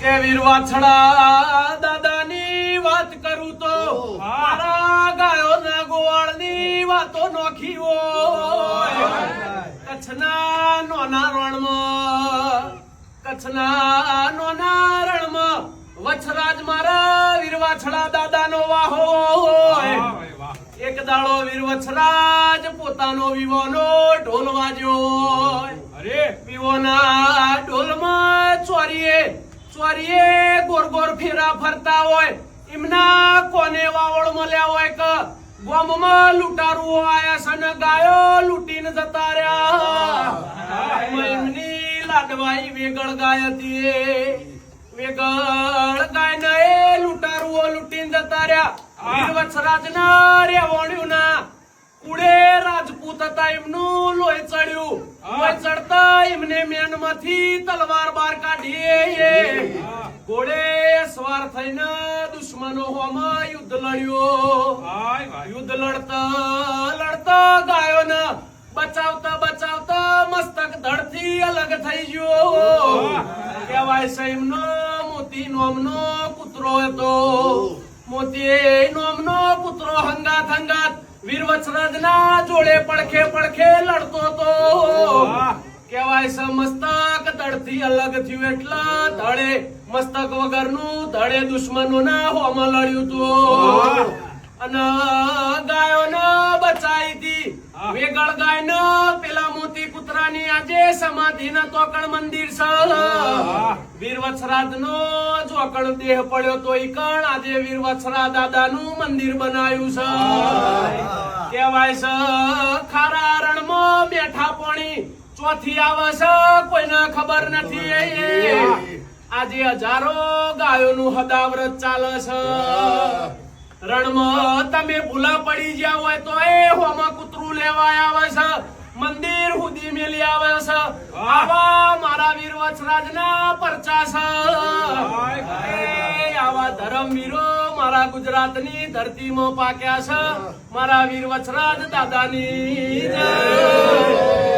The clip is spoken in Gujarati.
કે વીર વાછડા દાદાની વાત કરું તો મારા ગાયો ના ગોવાળની વાતો નોખી હોય કચ્છના નોના રણમાં વછરાજ મારા વીર વાછડા દાદાનો વાહો હોય એક દાડો વીર વછરાજ પોતાનો વિવોનો ઢોલ વાજ્યો અરે વિવોના ઢોલમાં ચોરીએ ગોર ગોર ફેરા ફરતા હોય એમના કોને વાવળ મળ્યા હોય કે ગામમાં લૂંટારુઓ આયા છે ને ગાયો લૂંટીને જતા રહ્યા એમની લાડવાઈ વેગળ ગાય હતી વેગળ ગાય ને લૂંટારુઓ લૂંટીને જતા રહ્યા વીર વછરાજ ના રેવણ્યું ના કુડે રાજપૂત હતા એમનું લોહી ચડ્યું લોહી ચડતા એમને મેન માંથી તલવાર બાર કાઢી ઘોડે સવાર થઈને દુશ્મનો હોમાં યુદ્ધ લડતા ગાયો ને બચાવતા મસ્તક ધડથી અલગ થઈ ગયો કહેવાય છે એમનો મોતી નોમનો પુત્રો હતો મોતી નોમનો પુત્રો હંગાત વીર વછરાજ ના જોડે પડખે લડતો તો કહેવાય છે મસ્તક ધડથી અલગ થયું એટલે ધડે મસ્તક વગરનું ધડે દુશ્મનો ના હોમાં લડ્યું તું અને ગાયો ને બચાઈ હતી વેગળ ગાય ને પેલા મોતી કૂતરાની આજે સમાધિ ના તોકણ મંદિર છે વીર વછરાજ નો જોકણ દેહ પડ્યો તો ઈકણ આજે વીર વછરા દાદા નું મંદિર બનાવ્યું છે કહેવાય છે ખારા રણમાં બેઠા પોણી ચોથી આવે છે કોઈને ખબર નથી આજે હજારો ગાયોનું હદાવ્રત ચાલે છે રણમાં તમે ભૂલા પડી ગયા હોય તો એ હોમાં કૂતરું લેવા આવે છે મંદિર સુધી મેલી આવે છે આવા મારા વીર વછરાજ ના પરચા છે આવા ધર્મવીરો મારા ગુજરાતની ધરતીમાં પાક્યા છે મારા વીર વછરાજ દાદાની જય।